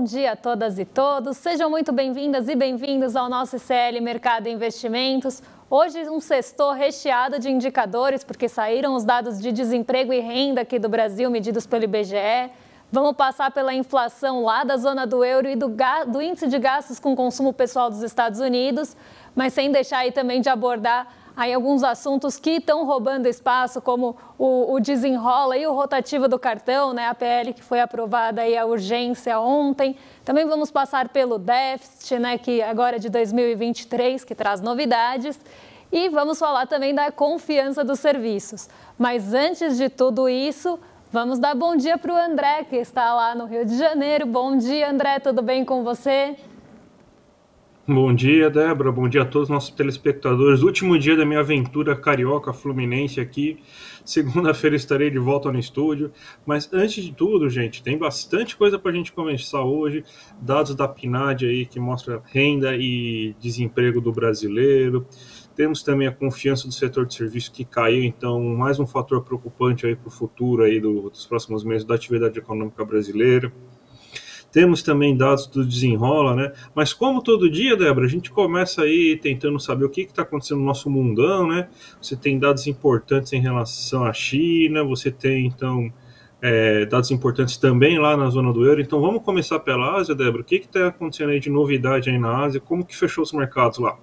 Bom dia a todas e todos, sejam muito bem-vindas e bem-vindos ao nosso ICL Mercado e Investimentos. Hoje um sextou recheado de indicadores, porque saíram os dados de desemprego e renda aqui do Brasil, medidos pelo IBGE. Vamos passar pela inflação lá da zona do euro e do índice de gastos com consumo pessoal dos Estados Unidos, mas sem deixar aí também de abordar aí alguns assuntos que estão roubando espaço, como o desenrola e o rotativo do cartão, né? A PL que foi aprovada aí a urgência ontem. Também vamos passar pelo déficit, né? Que agora é de 2023, que traz novidades. E vamos falar também da confiança dos serviços. Mas antes de tudo isso, vamos dar bom dia para o André, que está lá no Rio de Janeiro. Bom dia, André, tudo bem com você? Bom dia, Débora. Bom dia a todos os nossos telespectadores. Último dia da minha aventura carioca fluminense aqui. Segunda-feira estarei de volta no estúdio. Mas antes de tudo, gente, tem bastante coisa para a gente conversar hoje. Dados da PNAD aí que mostra renda e desemprego do brasileiro. Temos também a confiança do setor de serviços que caiu, então mais um fator preocupante aí para o futuro aí dos próximos meses da atividade econômica brasileira. Temos também dados do desenrola, né? Mas como todo dia, Débora, a gente começa aí tentando saber o que está acontecendo no nosso mundão, né? Você tem dados importantes em relação à China, você tem, então, dados importantes também lá na zona do euro. Então, vamos começar pela Ásia, Débora. O que está acontecendo aí de novidade aí na Ásia? Como que fechou os mercados lá?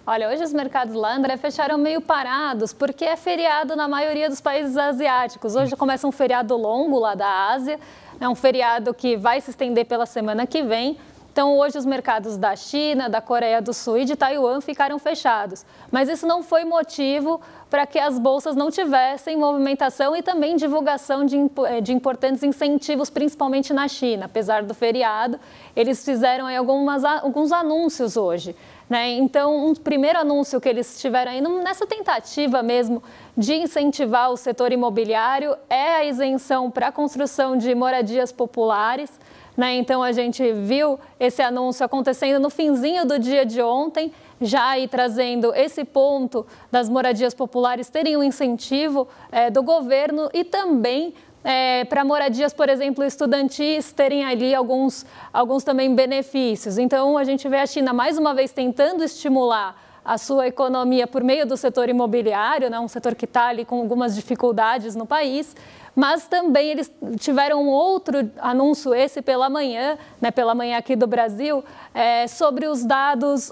Olha, hoje os mercados lá, André, fecharam meio parados, porque é feriado na maioria dos países asiáticos. Hoje começa um feriado longo lá da Ásia, é um feriado que vai se estender pela semana que vem. Então, hoje os mercados da China, da Coreia do Sul e de Taiwan ficaram fechados. Mas isso não foi motivo para que as bolsas não tivessem movimentação e também divulgação de importantes incentivos, principalmente na China. Apesar do feriado, eles fizeram aí alguns anúncios hoje, né? Então, um primeiro anúncio que eles tiveram aí nessa tentativa mesmo de incentivar o setor imobiliário é a isenção para a construção de moradias populares. Né? Então, a gente viu esse anúncio acontecendo no finzinho do dia de ontem, já aí trazendo esse ponto das moradias populares terem um incentivo do governo e também para moradias, por exemplo, estudantis, terem ali alguns também benefícios. Então, a gente vê a China mais uma vez tentando estimular a sua economia por meio do setor imobiliário, né? Um setor que está ali com algumas dificuldades no país, mas também eles tiveram um outro anúncio, esse pela manhã, né, pela manhã aqui do Brasil, sobre os dados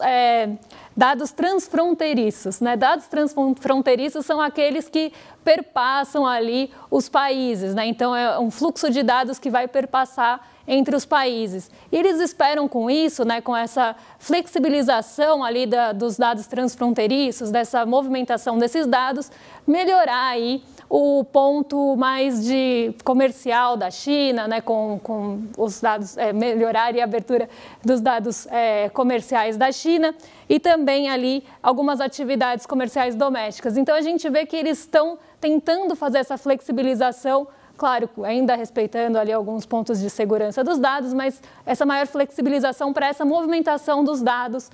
transfronteiriços. Né? Dados transfronteiriços são aqueles que perpassam ali os países, né? Então é um fluxo de dados que vai perpassar entre os países. E eles esperam com isso, né, com essa flexibilização ali dos dados transfronteiriços, dessa movimentação desses dados, melhorar aí o ponto mais de comercial da China, né, com os dados, melhorar a abertura dos dados comerciais da China e também ali algumas atividades comerciais domésticas. Então, a gente vê que eles estão tentando fazer essa flexibilização, claro, ainda respeitando ali alguns pontos de segurança dos dados, mas essa maior flexibilização para essa movimentação dos dados,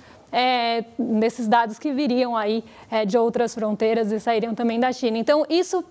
desses dados que viriam aí de outras fronteiras e sairiam também da China. Então, isso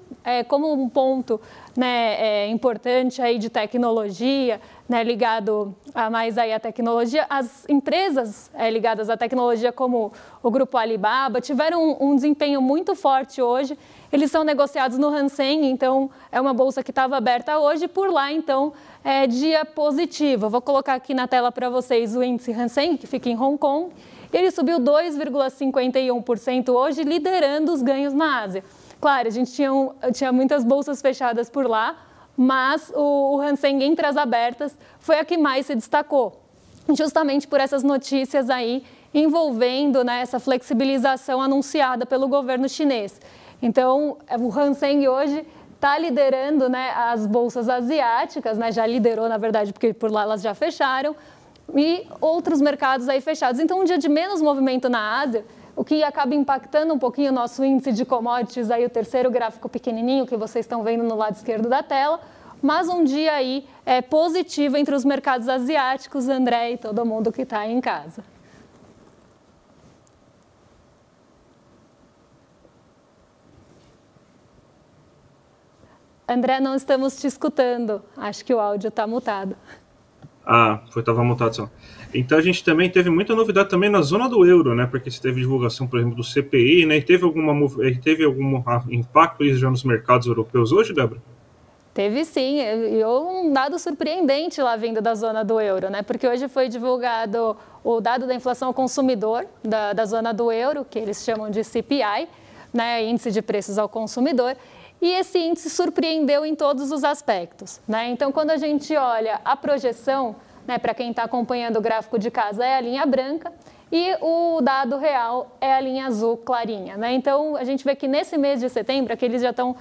como um ponto, né, importante aí de tecnologia, né, ligado mais aí à tecnologia, as empresas ligadas à tecnologia, como o Grupo Alibaba, tiveram um desempenho muito forte hoje. Eles são negociados no Hang Seng, então é uma bolsa que estava aberta hoje, por lá então é dia positivo. Eu vou colocar aqui na tela para vocês o índice Hang Seng, que fica em Hong Kong. Ele subiu 2,51% hoje, liderando os ganhos na Ásia. Claro, a gente tinha muitas bolsas fechadas por lá, mas o Hang Seng entre as abertas foi a que mais se destacou, justamente por essas notícias aí envolvendo, né, essa flexibilização anunciada pelo governo chinês. Então, o Hang Seng hoje está liderando, né, as bolsas asiáticas, né, já liderou, na verdade, porque por lá elas já fecharam, e outros mercados aí fechados. Então, um dia de menos movimento na Ásia, o que acaba impactando um pouquinho o nosso índice de commodities, aí o terceiro gráfico pequenininho que vocês estão vendo no lado esquerdo da tela, mas um dia aí positivo entre os mercados asiáticos, André e todo mundo que está aí em casa. André, não estamos te escutando. Acho que o áudio está mutado. Ah, estava montado só. Então a gente também teve muita novidade também na zona do euro, né? Porque se teve divulgação, por exemplo, do CPI, né? E teve algum impacto isso já nos mercados europeus hoje, Débora? Teve sim, e um dado surpreendente lá vindo da zona do euro, né? Porque hoje foi divulgado o dado da inflação ao consumidor da zona do euro, que eles chamam de CPI, né? Índice de preços ao consumidor. E esse índice surpreendeu em todos os aspectos, né? Então, quando a gente olha a projeção, né, para quem está acompanhando o gráfico de casa, é a linha branca e o dado real é a linha azul clarinha, né? Então, a gente vê que nesse mês de setembro, aqui eles já estão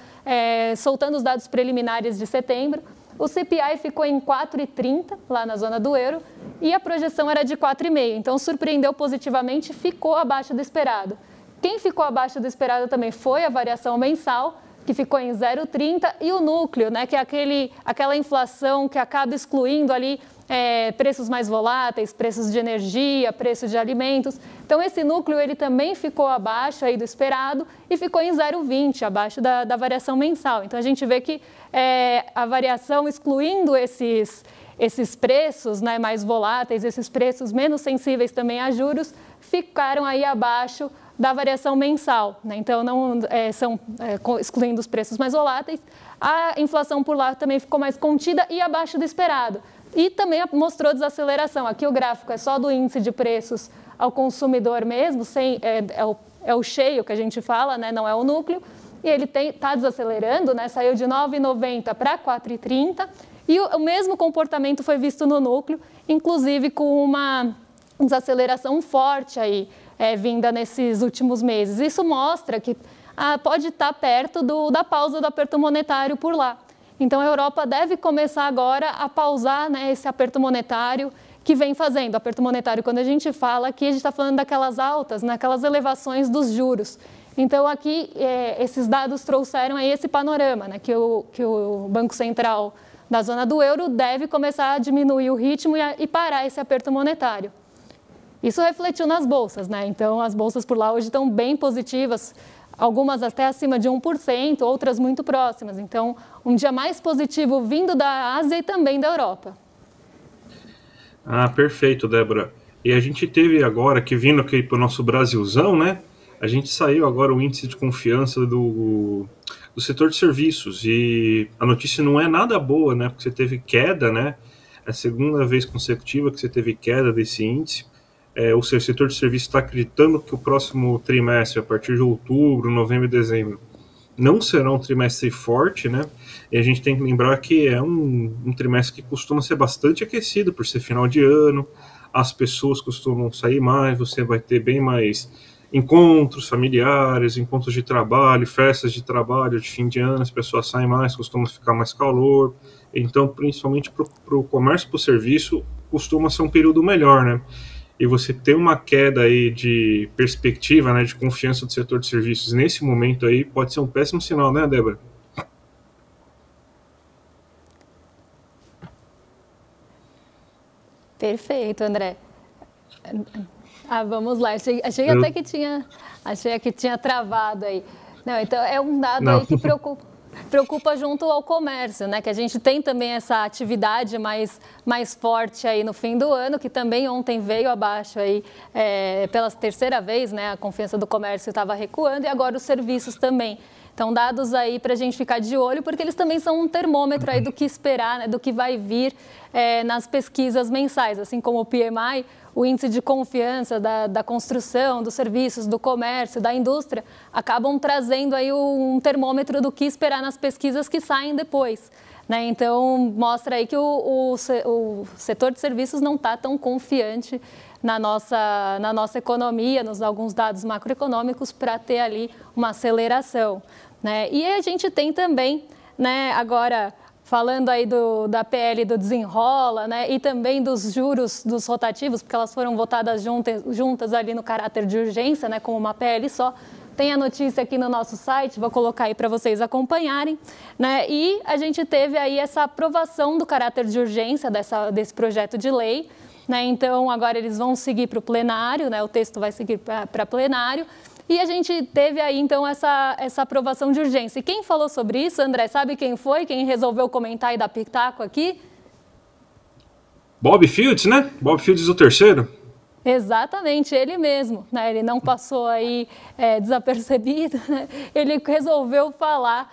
soltando os dados preliminares de setembro, o CPI ficou em 4,30 lá na zona do euro e a projeção era de 4,5. Então, surpreendeu positivamente, ficou abaixo do esperado. Quem ficou abaixo do esperado também foi a variação mensal, que ficou em 0,30, e o núcleo, né, que é aquela inflação que acaba excluindo ali preços mais voláteis, preços de energia, preços de alimentos. Então, esse núcleo ele também ficou abaixo aí do esperado e ficou em 0,20, abaixo da variação mensal. Então, a gente vê que a variação excluindo esses preços, né, mais voláteis, esses preços menos sensíveis também a juros, ficaram aí abaixo da variação mensal, né? Então, não excluindo os preços mais voláteis, a inflação por lá também ficou mais contida e abaixo do esperado. E também mostrou desaceleração. Aqui o gráfico é só do índice de preços ao consumidor mesmo, é o cheio que a gente fala, né? Não é o núcleo, e ele está desacelerando, né? Saiu de 9,90 para 4,30, e o mesmo comportamento foi visto no núcleo, inclusive com uma desaceleração forte aí, vinda nesses últimos meses. Isso mostra que pode estar perto da pausa do aperto monetário por lá. Então, a Europa deve começar agora a pausar, né, esse aperto monetário que vem fazendo. Aperto monetário, quando a gente fala aqui, a gente está falando daquelas altas, né, aquelas elevações dos juros. Então, aqui, esses dados trouxeram aí esse panorama, né, que o Banco Central da zona do euro deve começar a diminuir o ritmo e parar esse aperto monetário. Isso refletiu nas bolsas, né? Então, as bolsas por lá hoje estão bem positivas, algumas até acima de 1%, outras muito próximas. Então, um dia mais positivo vindo da Ásia e também da Europa. Ah, perfeito, Débora. E a gente teve agora, que vindo aqui para o nosso Brasilzão, né? A gente saiu agora o índice de confiança do setor de serviços. E a notícia não é nada boa, né? Porque você teve queda, né? É a segunda vez consecutiva que você teve queda desse índice. O setor de serviços está acreditando que o próximo trimestre, a partir de outubro, novembro e dezembro, não será um trimestre forte, né? E a gente tem que lembrar que é um trimestre que costuma ser bastante aquecido, por ser final de ano, as pessoas costumam sair mais, você vai ter bem mais encontros familiares, encontros de trabalho, festas de trabalho de fim de ano, as pessoas saem mais, costuma ficar mais calor. Então, principalmente para o comércio e para o serviço, costuma ser um período melhor, né? E você ter uma queda aí de perspectiva, né, de confiança do setor de serviços nesse momento aí pode ser um péssimo sinal, né, Débora? Perfeito, André. Vamos lá. Achei que tinha travado aí. Não, então é um dado aí que preocupa junto ao comércio, né? Que a gente tem também essa atividade mais forte aí no fim do ano, que também ontem veio abaixo aí pela terceira vez, né? A confiança do comércio estava recuando e agora os serviços também. Então, dados aí para a gente ficar de olho, porque eles também são um termômetro aí do que esperar, né? Do que vai vir nas pesquisas mensais, assim como o PMI, o índice de confiança da construção, dos serviços, do comércio, da indústria, acabam trazendo aí um termômetro do que esperar nas pesquisas que saem depois, né? Então, mostra aí que o setor de serviços não está tão confiante na nossa economia, nos alguns dados macroeconômicos, para ter ali uma aceleração, né? E a gente tem também, né, agora falando aí da PL do desenrola, né, e também dos juros dos rotativos, porque elas foram votadas juntas ali no caráter de urgência, né, como uma PL só. Tem a notícia aqui no nosso site, vou colocar aí para vocês acompanharem, né? E a gente teve aí essa aprovação do caráter de urgência desse projeto de lei, né? Então, agora eles vão seguir para o plenário, né? O texto vai seguir para plenário. E a gente teve aí, então, essa aprovação de urgência. E quem falou sobre isso, André, sabe quem foi? Quem resolveu comentar e dar pitaco aqui? Bob Fields, né? Bob Fields o terceiro. Exatamente, ele mesmo, né? Ele não passou aí desapercebido, né? Ele resolveu falar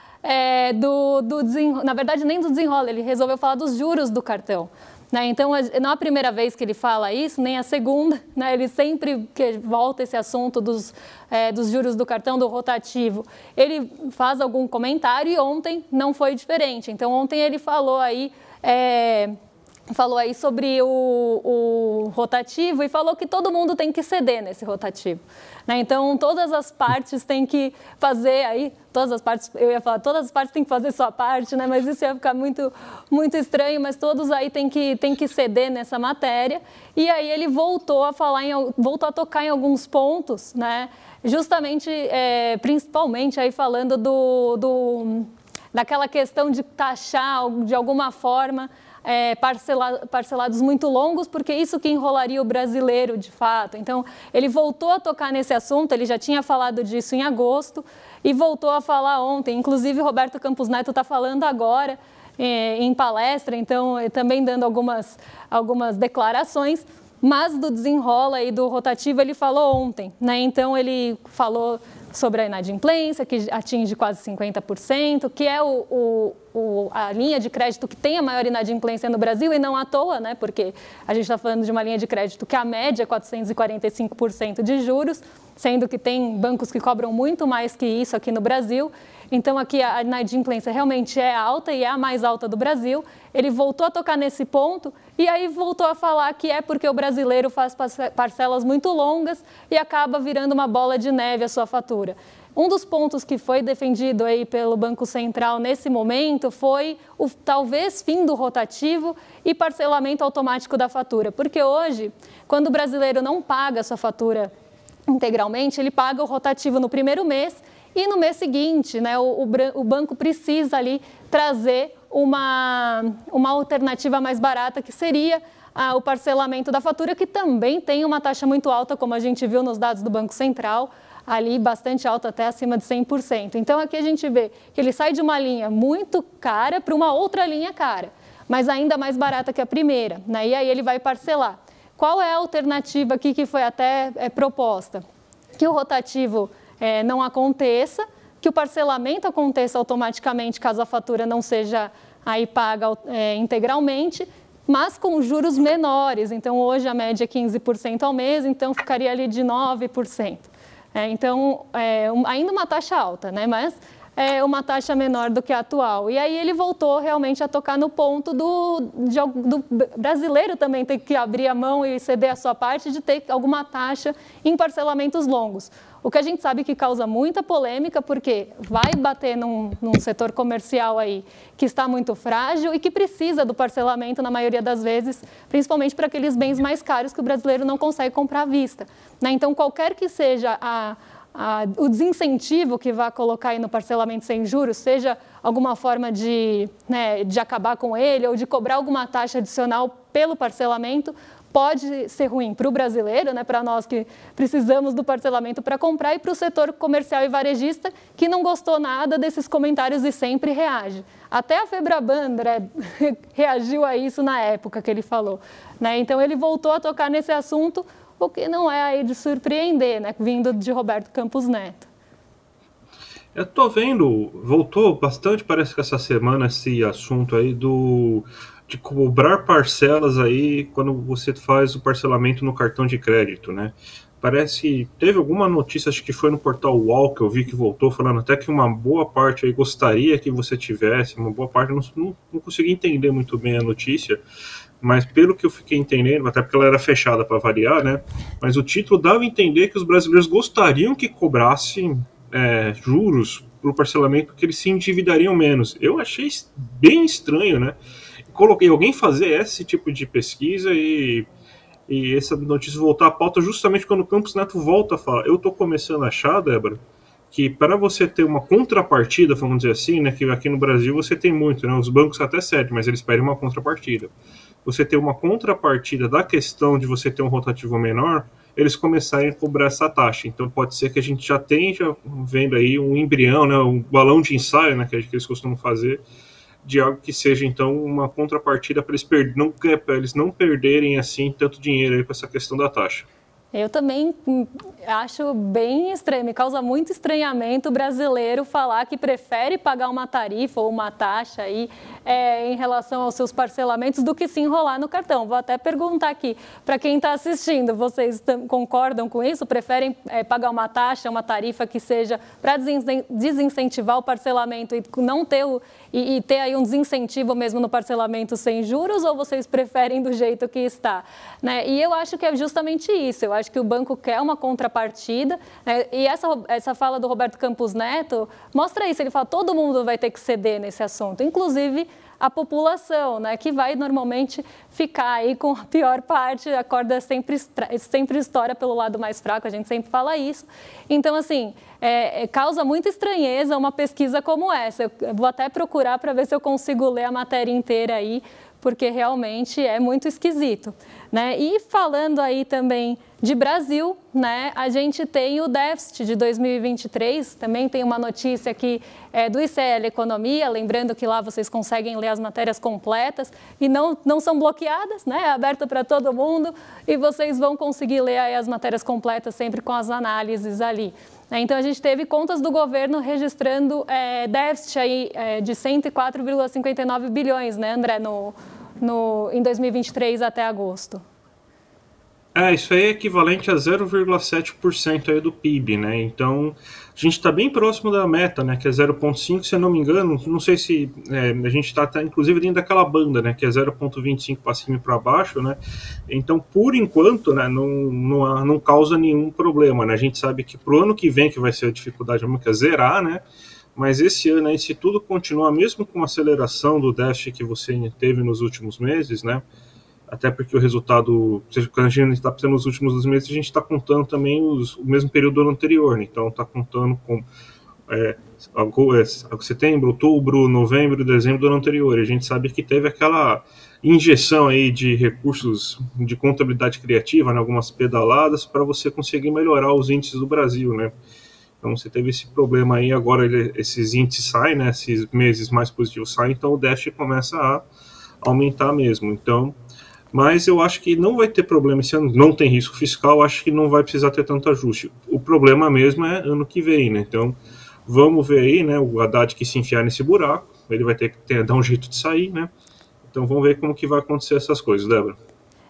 na verdade nem do desenrola, ele resolveu falar dos juros do cartão. Né? Então, não é a primeira vez que ele fala isso, nem a segunda, né? Ele sempre que volta esse assunto dos juros do cartão, do rotativo, ele faz algum comentário e ontem não foi diferente. Então, ontem ele falou aí sobre o rotativo e falou que todo mundo tem que ceder nesse rotativo. Né? Então, todas as partes têm que fazer aí, todas as partes têm que fazer sua parte, né? Mas isso ia ficar muito, muito estranho, mas todos aí têm que ceder nessa matéria. E aí ele voltou a tocar em alguns pontos, né? Justamente, principalmente aí falando daquela questão de taxar de alguma forma parcelados muito longos, porque isso que enrolaria o brasileiro de fato. Então, ele voltou a tocar nesse assunto, ele já tinha falado disso em agosto e voltou a falar ontem. Inclusive, Roberto Campos Neto está falando agora em palestra, então, também dando algumas declarações, mas do desenrola e do rotativo ele falou ontem. Né? Então, ele falou sobre a inadimplência, que atinge quase 50%, que é a linha de crédito que tem a maior inadimplência no Brasil, e não à toa, né? Porque a gente está falando de uma linha de crédito que a média é 445% de juros, sendo que tem bancos que cobram muito mais que isso aqui no Brasil. Então, aqui a inadimplência realmente é alta e é a mais alta do Brasil. Ele voltou a tocar nesse ponto e aí voltou a falar que é porque o brasileiro faz parcelas muito longas e acaba virando uma bola de neve a sua fatura. Um dos pontos que foi defendido aí pelo Banco Central nesse momento foi o talvez fim do rotativo e parcelamento automático da fatura. Porque hoje, quando o brasileiro não paga a sua fatura integralmente, ele paga o rotativo no primeiro mês e no mês seguinte, né, o banco precisa ali trazer uma alternativa mais barata, que seria o parcelamento da fatura, que também tem uma taxa muito alta, como a gente viu nos dados do Banco Central, ali bastante alta, até acima de 100%. Então, aqui a gente vê que ele sai de uma linha muito cara para uma outra linha cara, mas ainda mais barata que a primeira, né? E aí ele vai parcelar. Qual é a alternativa aqui que foi até proposta? Que o rotativo não aconteça, que o parcelamento aconteça automaticamente caso a fatura não seja aí paga integralmente, mas com juros menores. Então, hoje a média é 15% ao mês, então ficaria ali de 9%. Então, ainda uma taxa alta, né? Mas é uma taxa menor do que a atual. E aí ele voltou realmente a tocar no ponto do brasileiro também ter que abrir a mão e ceder a sua parte de ter alguma taxa em parcelamentos longos. O que a gente sabe que causa muita polêmica, porque vai bater num setor comercial aí que está muito frágil e que precisa do parcelamento na maioria das vezes, principalmente para aqueles bens mais caros que o brasileiro não consegue comprar à vista. Né? Então, qualquer que seja o desincentivo que vai colocar aí no parcelamento sem juros, seja alguma forma de acabar com ele ou de cobrar alguma taxa adicional pelo parcelamento, pode ser ruim para o brasileiro, né, para nós que precisamos do parcelamento para comprar, e para o setor comercial e varejista, que não gostou nada desses comentários e sempre reage. Até a Febraban, André, reagiu a isso na época que ele falou. Né? Então, ele voltou a tocar nesse assunto, o que não é aí de surpreender, né, vindo de Roberto Campos Neto. Eu tô vendo, voltou bastante, parece que essa semana, esse assunto aí de cobrar parcelas aí quando você faz o parcelamento no cartão de crédito, né? Parece que teve alguma notícia, acho que foi no portal UOL, que eu vi que voltou, falando até que uma boa parte aí gostaria que você tivesse, uma boa parte, não consegui entender muito bem a notícia, mas pelo que eu fiquei entendendo, até porque ela era fechada para variar, né? Mas o título dava a entender que os brasileiros gostariam que cobrassem juros para o parcelamento, porque eles se endividariam menos. Eu achei bem estranho, né? Coloquei alguém fazer esse tipo de pesquisa e essa notícia voltar à pauta justamente quando o Campos Neto volta a falar. Eu estou começando a achar, Débora, que para você ter uma contrapartida, vamos dizer assim, né, que aqui no Brasil você tem muito, né, os bancos até cedem, mas eles pedem uma contrapartida. Você ter uma contrapartida da questão de você ter um rotativo menor, eles começarem a cobrar essa taxa. Então pode ser que a gente já esteja vendo aí um embrião, né, um balão de ensaio, né, que eles costumam fazer, de algo que seja, então, uma contrapartida para eles não perderem, assim, tanto dinheiro aí com essa questão da taxa. Eu também acho bem estranho, me causa muito estranhamento o brasileiro falar que prefere pagar uma tarifa ou uma taxa aí, em relação aos seus parcelamentos do que se enrolar no cartão. Vou até perguntar aqui, para quem está assistindo, vocês concordam com isso? Preferem pagar uma taxa, uma tarifa que seja para desincentivar o parcelamento e não ter e ter aí um desincentivo mesmo no parcelamento sem juros, ou vocês preferem do jeito que está? Né? E eu acho que é justamente isso, eu acho que o banco quer uma contrapartida, né? E essa fala do Roberto Campos Neto mostra isso, ele fala que todo mundo vai ter que ceder nesse assunto, inclusive a população, né, que vai normalmente ficar aí com a pior parte, a corda sempre estoura pelo lado mais fraco, a gente sempre fala isso. Então, assim, causa muita estranheza uma pesquisa como essa. Eu vou até procurar para ver se eu consigo ler a matéria inteira aí, porque realmente é muito esquisito, né? E falando aí também de Brasil, né, a gente tem o déficit de 2023, também tem uma notícia aqui do ICL Economia, lembrando que lá vocês conseguem ler as matérias completas e não são bloqueadas, né, é aberta para todo mundo e vocês vão conseguir ler aí as matérias completas sempre com as análises ali. Então, a gente teve contas do governo registrando déficit aí, de 104,59 bilhões, né, André, em 2023 até agosto. Isso aí é equivalente a 0,7% aí do PIB, né? Então, a gente está bem próximo da meta, né? Que é 0,5%, se eu não me engano. Não sei se a gente está inclusive dentro daquela banda, né? Que é 0,25% para cima e para baixo, né? Então, por enquanto, né? Não causa nenhum problema, né? A gente sabe que pro ano que vem que vai ser a dificuldade, que é zerar, né? Mas esse ano aí, se tudo continuar, mesmo com a aceleração do déficit que você teve nos últimos meses, né? Até porque o resultado, quando a gente está pensando nos últimos 2 meses, a gente está contando também o mesmo período do ano anterior, né? Então está contando com setembro, outubro, novembro, dezembro do ano anterior. E a gente sabe que teve aquela injeção aí de recursos de contabilidade criativa, né? Algumas pedaladas para você conseguir melhorar os índices do Brasil, né? Então você teve esse problema aí, agora esses índices saem, né? Esses meses mais positivos saem, então o déficit começa a aumentar mesmo. Então, mas eu acho que não vai ter problema esse ano, não tem risco fiscal, acho que não vai precisar ter tanto ajuste. O problema mesmo é ano que vem, né? Então, vamos ver aí, né? O Haddad que se enfiar nesse buraco, ele vai ter que dar um jeito de sair, né? Então, vamos ver como que vai acontecer essas coisas, Débora.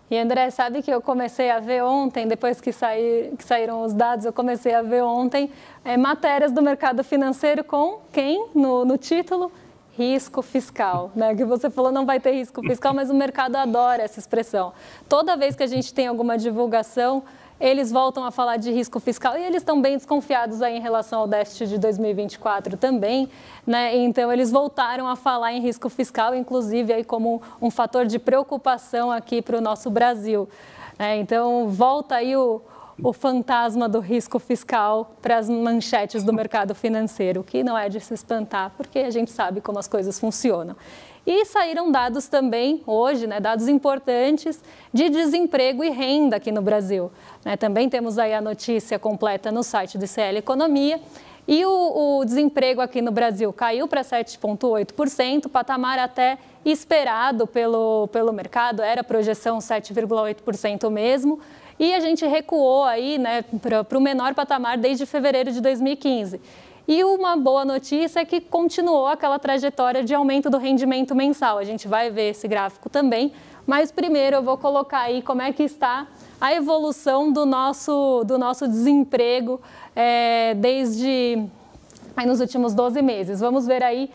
E, André, sabe que eu comecei a ver ontem, depois que saíram os dados, eu comecei a ver ontem matérias do mercado financeiro com quem no título? Risco fiscal, né? Que você falou não vai ter risco fiscal, mas o mercado adora essa expressão. Toda vez que a gente tem alguma divulgação, eles voltam a falar de risco fiscal e eles estão bem desconfiados aí em relação ao déficit de 2024 também, né? Então, eles voltaram a falar em risco fiscal, inclusive aí como um fator de preocupação aqui para o nosso Brasil. Então, volta aí o fantasma do risco fiscal para as manchetes do mercado financeiro, que não é de se espantar, porque a gente sabe como as coisas funcionam. E saíram dados também hoje, né, dados importantes de desemprego e renda aqui no Brasil. Também temos aí a notícia completa no site do ICL Economia. E o desemprego aqui no Brasil caiu para 7,8%, patamar até esperado pelo mercado, era projeção 7,8% mesmo. E a gente recuou aí, né, para o menor patamar desde fevereiro de 2015. E uma boa notícia é que continuou aquela trajetória de aumento do rendimento mensal. A gente vai ver esse gráfico também, mas primeiro eu vou colocar aí como é que está a evolução do nosso desemprego desde aí nos últimos 12 meses. Vamos ver aí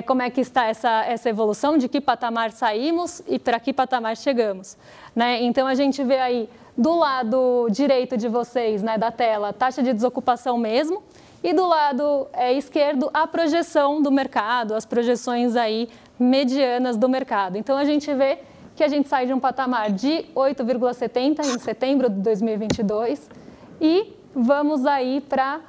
como é que está essa evolução, de que patamar saímos e para que patamar chegamos, né? Então, a gente vê aí do lado direito de vocês, né, da tela, taxa de desocupação mesmo, e do lado esquerdo, a projeção do mercado, as projeções aí medianas do mercado. Então, a gente vê que a gente sai de um patamar de 8,70 em setembro de 2022 e vamos aí para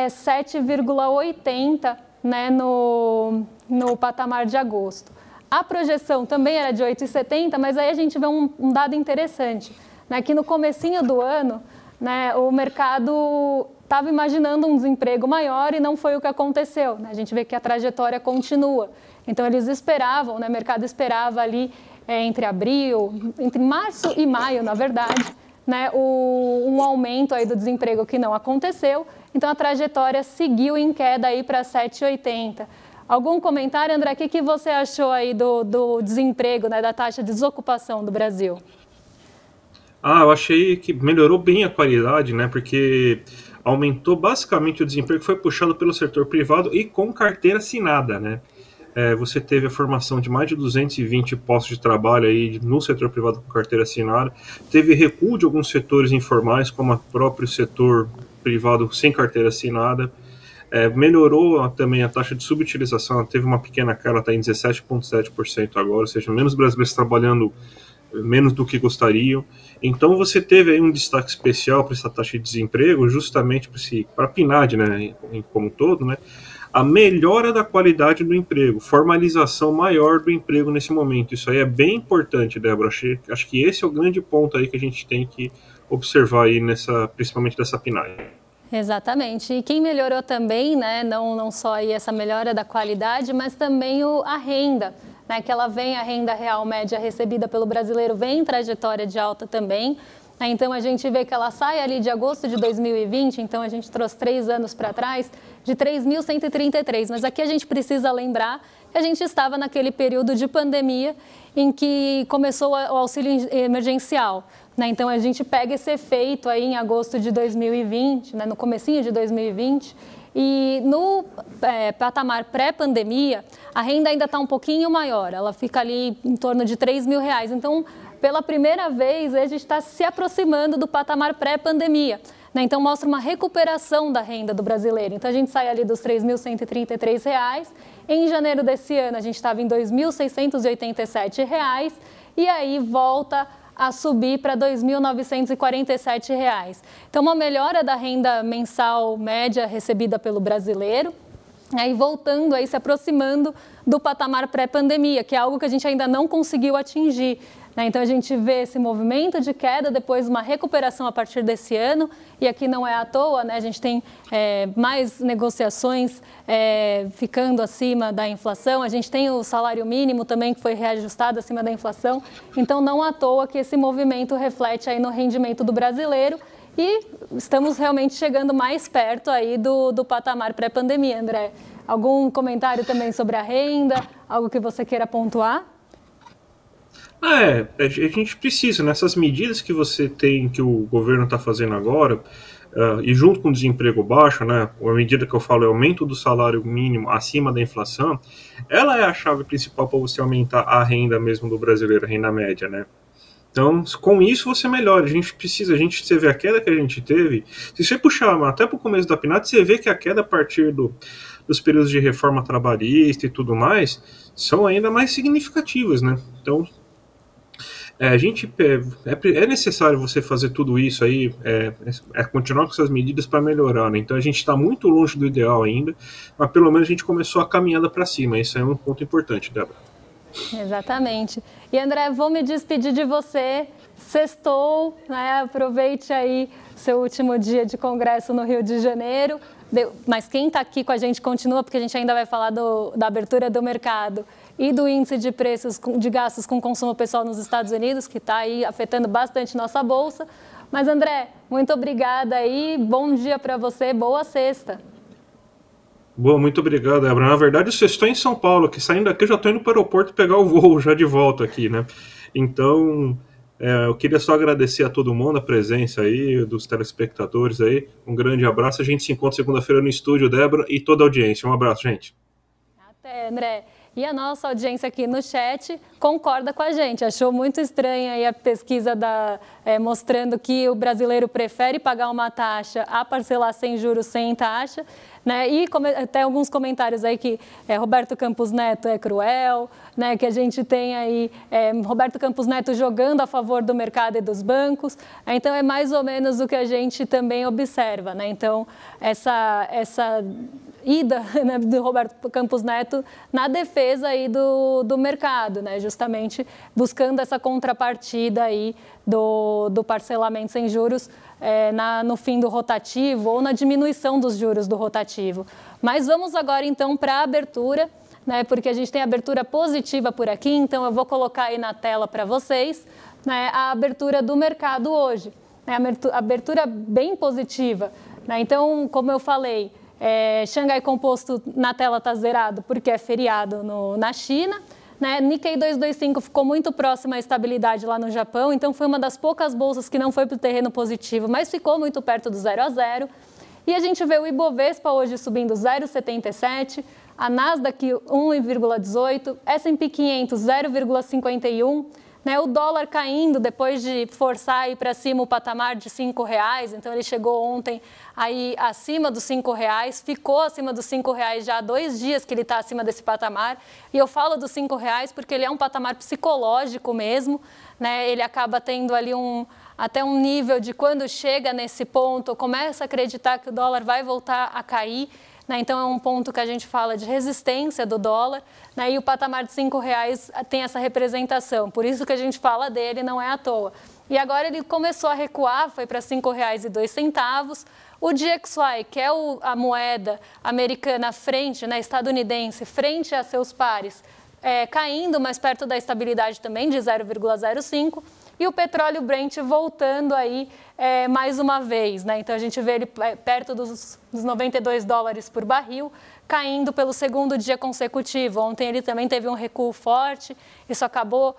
7,80, né, no patamar de agosto. A projeção também era de 8,70, mas aí a gente vê um dado interessante, né, que no comecinho do ano, né, o mercado estava imaginando um desemprego maior e não foi o que aconteceu, né? A gente vê que a trajetória continua. Então, eles esperavam, né? O mercado esperava ali entre março e maio, na verdade, né? Um aumento aí do desemprego que não aconteceu. Então, a trajetória seguiu em queda aí para 7,80. Algum comentário, André? O que você achou aí do desemprego, né? Da taxa de desocupação do Brasil? Eu achei que melhorou bem a qualidade, né? Porque aumentou basicamente o desemprego, foi puxado pelo setor privado e com carteira assinada, né? Você teve a formação de mais de 220 postos de trabalho aí no setor privado com carteira assinada, teve recuo de alguns setores informais, como o próprio setor privado sem carteira assinada, melhorou também a taxa de subutilização, teve uma pequena queda, está em 17,7% agora, ou seja, menos brasileiros trabalhando menos do que gostariam. Então você teve aí um destaque especial para essa taxa de desemprego, justamente para a PNAD, né, como um todo, né, a melhora da qualidade do emprego, formalização maior do emprego nesse momento. Isso aí é bem importante, Débora. Acho que esse é o grande ponto aí que a gente tem que observar aí principalmente dessa PNAD. Exatamente. E quem melhorou também, né, não só aí essa melhora da qualidade, mas também a renda, né, que a renda real média recebida pelo brasileiro vem em trajetória de alta também. Então, a gente vê que ela sai ali de agosto de 2020, então a gente trouxe 3 anos para trás, de 3.133. Mas aqui a gente precisa lembrar que a gente estava naquele período de pandemia em que começou o auxílio emergencial, né? Então, a gente pega esse efeito aí em agosto de 2020, né, no comecinho de 2020, e no patamar pré-pandemia, a renda ainda está um pouquinho maior, ela fica ali em torno de R$3.000. Então, pela primeira vez, a gente está se aproximando do patamar pré-pandemia, né? Então, mostra uma recuperação da renda do brasileiro. Então, a gente sai ali dos R$3.133. Em janeiro desse ano, a gente estava em R$2.687. E aí, volta a subir para R$2.947. Então, uma melhora da renda mensal média recebida pelo brasileiro. Aí, voltando, aí, se aproximando do patamar pré-pandemia, que é algo que a gente ainda não conseguiu atingir. Então, a gente vê esse movimento de queda, depois uma recuperação a partir desse ano, e aqui não é à toa, né? A gente tem mais negociações ficando acima da inflação, a gente tem o salário mínimo também que foi reajustado acima da inflação, então não à toa que esse movimento reflete aí no rendimento do brasileiro e estamos realmente chegando mais perto aí do patamar pré-pandemia, André. Algum comentário também sobre a renda, algo que você queira pontuar? A gente precisa, nessas medidas que você tem, que o governo está fazendo agora, e junto com o desemprego baixo, né, a medida que eu falo é o aumento do salário mínimo acima da inflação, ela é a chave principal para você aumentar a renda mesmo do brasileiro, a renda média, né? Então, com isso você melhora. Você vê a queda que a gente teve, se você puxar até para o começo da PNAD, você vê que a queda a partir dos períodos de reforma trabalhista e tudo mais, são ainda mais significativas, né? Então, é necessário você fazer tudo isso aí, continuar com essas medidas para melhorar, né? Então a gente está muito longe do ideal ainda, mas pelo menos a gente começou a caminhada para cima. Isso é um ponto importante, Débora. Exatamente. E André, vou me despedir de você. Sextou, né? Aproveite aí seu último dia de congresso no Rio de Janeiro. Mas quem está aqui com a gente continua, porque a gente ainda vai falar da abertura do mercado e do índice de preços de gastos com consumo pessoal nos Estados Unidos, que está aí afetando bastante nossa bolsa. Mas, André, muito obrigada aí, bom dia para você, boa sexta. Boa, muito obrigado, Débora. Na verdade, eu estou em São Paulo, que saindo daqui eu já estou indo para o aeroporto pegar o voo já de volta aqui, né? Então, eu queria só agradecer a todo mundo a presença aí, dos telespectadores aí. Um grande abraço, a gente se encontra segunda-feira no estúdio, Débora, e toda a audiência. Um abraço, gente. Até, André. E a nossa audiência aqui no chat concorda com a gente. Achou muito estranha aí a pesquisa mostrando que o brasileiro prefere pagar uma taxa a parcelar sem juros, sem taxa. Né? E até alguns comentários aí que Roberto Campos Neto é cruel, né? Que a gente tem aí Roberto Campos Neto jogando a favor do mercado e dos bancos. Então, é mais ou menos o que a gente também observa, né? Então, ida, né, do Roberto Campos Neto na defesa aí do mercado, né, justamente buscando essa contrapartida aí do parcelamento sem juros no fim do rotativo ou na diminuição dos juros do rotativo. Mas vamos agora então para a abertura, né, porque a gente tem abertura positiva por aqui, então eu vou colocar aí na tela para vocês, né, a abertura do mercado hoje, né, a abertura bem positiva, né, então, como eu falei, Xangai Composto na tela está zerado porque é feriado na China, né, Nikkei 225 ficou muito próximo à estabilidade lá no Japão, então foi uma das poucas bolsas que não foi para o terreno positivo, mas ficou muito perto do 0 a 0. E a gente vê o Ibovespa hoje subindo 0,77, a Nasdaq 1,18, S&P 500 0,51, né, o dólar caindo depois de forçar ir para cima o patamar de R$5, então ele chegou ontem aí acima dos R$5, ficou acima dos R$5 já há 2 dias que ele está acima desse patamar, e eu falo dos R$5 porque ele é um patamar psicológico mesmo, né, ele acaba tendo ali até um nível de quando chega nesse ponto, começa a acreditar que o dólar vai voltar a cair, né, então é um ponto que a gente fala de resistência do dólar, né, e o patamar de R$5 tem essa representação, por isso que a gente fala dele, não é à toa. E agora ele começou a recuar, foi para R$5,02, o DXY, que é a moeda americana frente, né, estadunidense, frente a seus pares, caindo mais perto da estabilidade também, de 0,05, e o petróleo Brent voltando aí mais uma vez, né? Então a gente vê ele perto dos $92 por barril, caindo pelo segundo dia consecutivo. Ontem ele também teve um recuo forte, isso acabou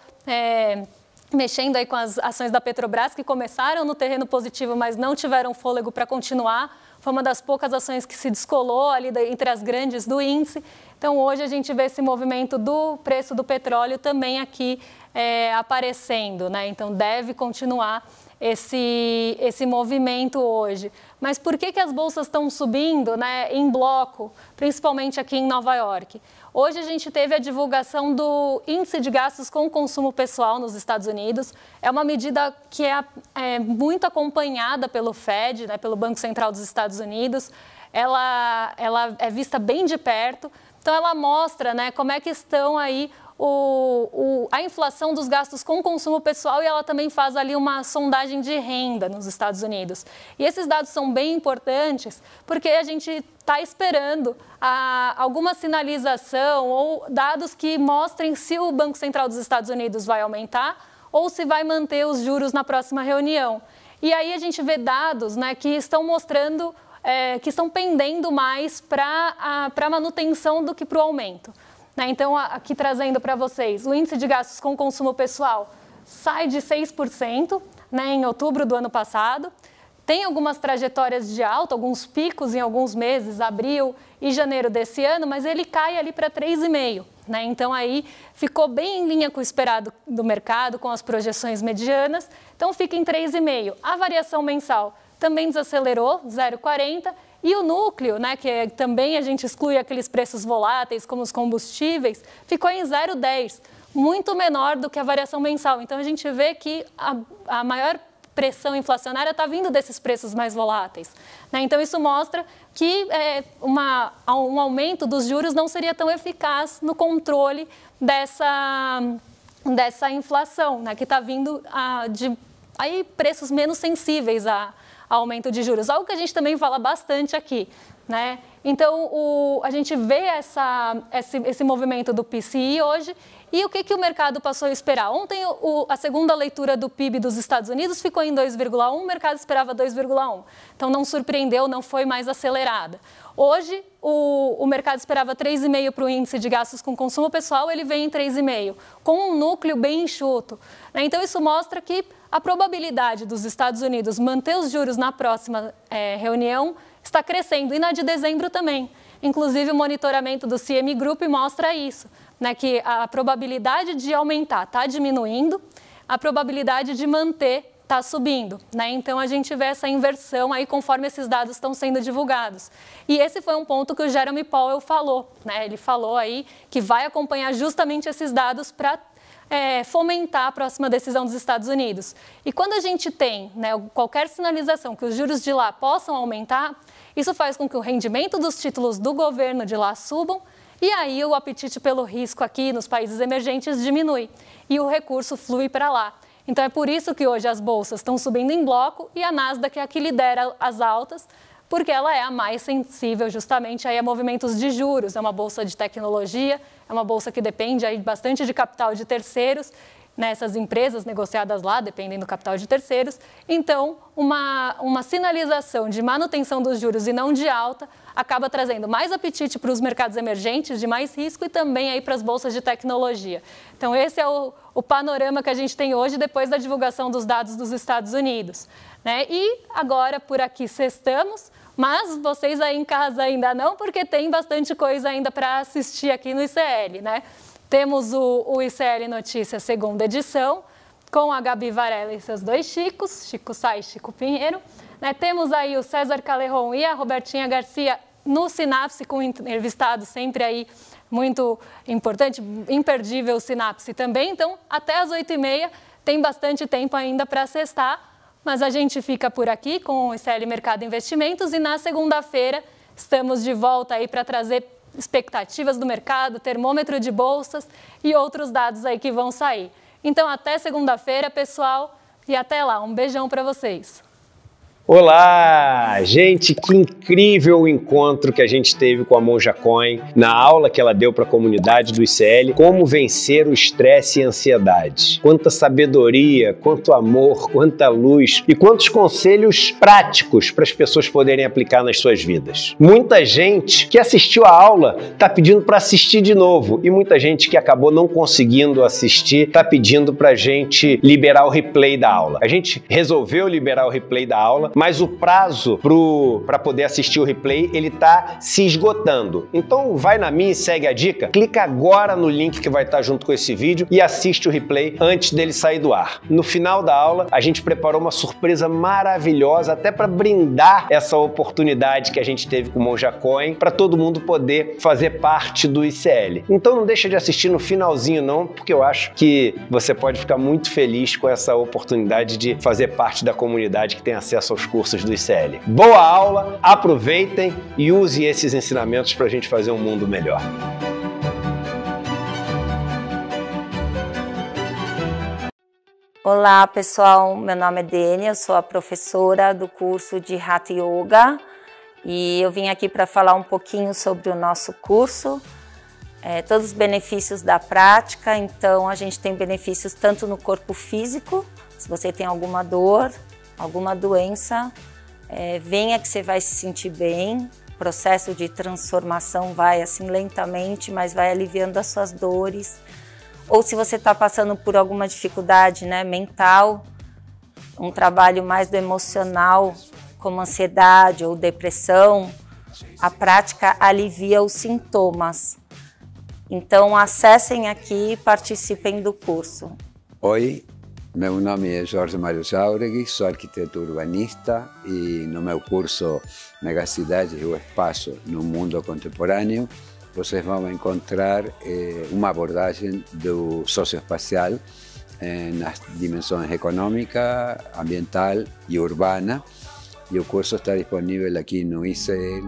mexendo aí com as ações da Petrobras, que começaram no terreno positivo, mas não tiveram fôlego para continuar. Foi uma das poucas ações que se descolou ali entre as grandes do índice. Então, hoje a gente vê esse movimento do preço do petróleo também aqui aparecendo, né? Então, deve continuar esse movimento hoje. Mas por que as bolsas estão subindo, né, em bloco, principalmente aqui em Nova York? Hoje a gente teve a divulgação do índice de gastos com consumo pessoal nos Estados Unidos. É uma medida que é muito acompanhada pelo Fed, né, pelo Banco Central dos Estados Unidos. Ela é vista bem de perto. Então, ela mostra, né, como é que estão aí a inflação dos gastos com consumo pessoal, e ela também faz ali uma sondagem de renda nos Estados Unidos. E esses dados são bem importantes porque a gente está esperando alguma sinalização ou dados que mostrem se o Banco Central dos Estados Unidos vai aumentar ou se vai manter os juros na próxima reunião. E aí a gente vê dados, né, que estão mostrando que estão pendendo mais para a manutenção do que para o aumento. Né? Então, aqui trazendo para vocês, o índice de gastos com consumo pessoal sai de 6%, né, em outubro do ano passado. Tem algumas trajetórias de alta, alguns picos em alguns meses, abril e janeiro desse ano, mas ele cai ali para 3,5%. Né? Então, aí ficou bem em linha com o esperado do mercado, com as projeções medianas. Então, fica em 3,5%. A variação mensal também desacelerou, 0,40%. E o núcleo, né, que também a gente exclui aqueles preços voláteis, como os combustíveis, ficou em 0,10%, muito menor do que a variação mensal. Então, a gente vê que a maior pressão inflacionária está vindo desses preços mais voláteis. Né? Então, isso mostra que um aumento dos juros não seria tão eficaz no controle dessa inflação, né, que está vindo de preços menos sensíveis a aumento de juros, algo que a gente também fala bastante aqui, né? Então, a gente vê esse movimento do PCI hoje, e o que o mercado passou a esperar? Ontem, a segunda leitura do PIB dos Estados Unidos ficou em 2,1%, o mercado esperava 2,1%. Então, não surpreendeu, não foi mais acelerada. Hoje, o mercado esperava 3,5% para o índice de gastos com consumo pessoal, ele vem em 3,5%, com um núcleo bem enxuto. Né? Então, isso mostra que a probabilidade dos Estados Unidos manter os juros na próxima reunião está crescendo, e na de dezembro também. Inclusive, o monitoramento do CME Group mostra isso, né, que a probabilidade de aumentar está diminuindo, a probabilidade de manter está subindo. Né? Então, a gente vê essa inversão aí conforme esses dados estão sendo divulgados. E esse foi um ponto que o Jeremy Powell falou. Né? Ele falou aí que vai acompanhar justamente esses dados para fomentar a próxima decisão dos Estados Unidos. E quando a gente tem, né, qualquer sinalização que os juros de lá possam aumentar, Isso faz com que o rendimento dos títulos do governo de lá subam e aí o apetite pelo risco aqui nos países emergentes diminui e o recurso flui para lá. Então é por isso que hoje as bolsas estão subindo em bloco e a Nasdaq é a que lidera as altas, porque ela é a mais sensível justamente aí a movimentos de juros. É uma bolsa de tecnologia, é uma bolsa que depende aí bastante de capital de terceiros, nessas empresas negociadas lá dependem do capital de terceiros. Então, uma sinalização de manutenção dos juros e não de alta acaba trazendo mais apetite para os mercados emergentes, de mais risco e também aí para as bolsas de tecnologia. Então, esse é o panorama que a gente tem hoje depois da divulgação dos dados dos Estados Unidos, né? E agora, por aqui, sextamos, mas vocês aí em casa ainda não, porque tem bastante coisa ainda para assistir aqui no ICL, né? Temos o ICL Notícias segunda edição, com a Gabi Varela e seus dois Chicos, Chico Sá e Chico Pinheiro. Né? Temos aí o César Calejon e a Robertinha Garcia no Sinapse, com entrevistado sempre aí muito importante, imperdível o Sinapse também. Então, até às 8h30 tem bastante tempo ainda para sextar, mas a gente fica por aqui com o ICL Mercado Investimentos e na segunda-feira estamos de volta aí para trazer expectativas do mercado, termômetro de bolsas e outros dados aí que vão sair. Então, até segunda-feira, pessoal, e até lá. Um beijão para vocês. Olá! Gente, que incrível o encontro que a gente teve com a Monja Coin na aula que ela deu para a comunidade do ICL, como vencer o estresse e a ansiedade. Quanta sabedoria, quanto amor, quanta luz e quantos conselhos práticos para as pessoas poderem aplicar nas suas vidas. Muita gente que assistiu a aula está pedindo para assistir de novo e muita gente que acabou não conseguindo assistir está pedindo para a gente liberar o replay da aula. A gente resolveu liberar o replay da aula, mas o prazo para poder assistir o replay, ele tá se esgotando. Então vai na minha e segue a dica, clica agora no link que vai estar junto com esse vídeo e assiste o replay antes dele sair do ar. No final da aula, a gente preparou uma surpresa maravilhosa até para brindar essa oportunidade que a gente teve com o Monja Coin para todo mundo poder fazer parte do ICL. Então não deixa de assistir no finalzinho não, porque eu acho que você pode ficar muito feliz com essa oportunidade de fazer parte da comunidade que tem acesso aos cursos do ICL. Boa aula, aproveitem e usem esses ensinamentos para a gente fazer um mundo melhor. Olá pessoal, meu nome é Dênia, eu sou a professora do curso de Hatha Yoga e eu vim aqui para falar um pouquinho sobre o nosso curso, todos os benefícios da prática. Então a gente tem benefícios tanto no corpo físico, se você tem alguma dor, alguma doença, venha que você vai se sentir bem. O processo de transformação vai assim lentamente, mas vai aliviando as suas dores. Ou se você está passando por alguma dificuldade, né, mental, um trabalho mais do emocional, como ansiedade ou depressão, a prática alivia os sintomas. Então acessem aqui e participem do curso. Oi. Meu nome é Jorge Mário Jauregui, sou arquiteto urbanista e no meu curso Megacidades e o Espaço no Mundo Contemporâneo vocês vão encontrar uma abordagem do socioespacial nas dimensões econômica, ambiental e urbana, e o curso está disponível aqui no ICL.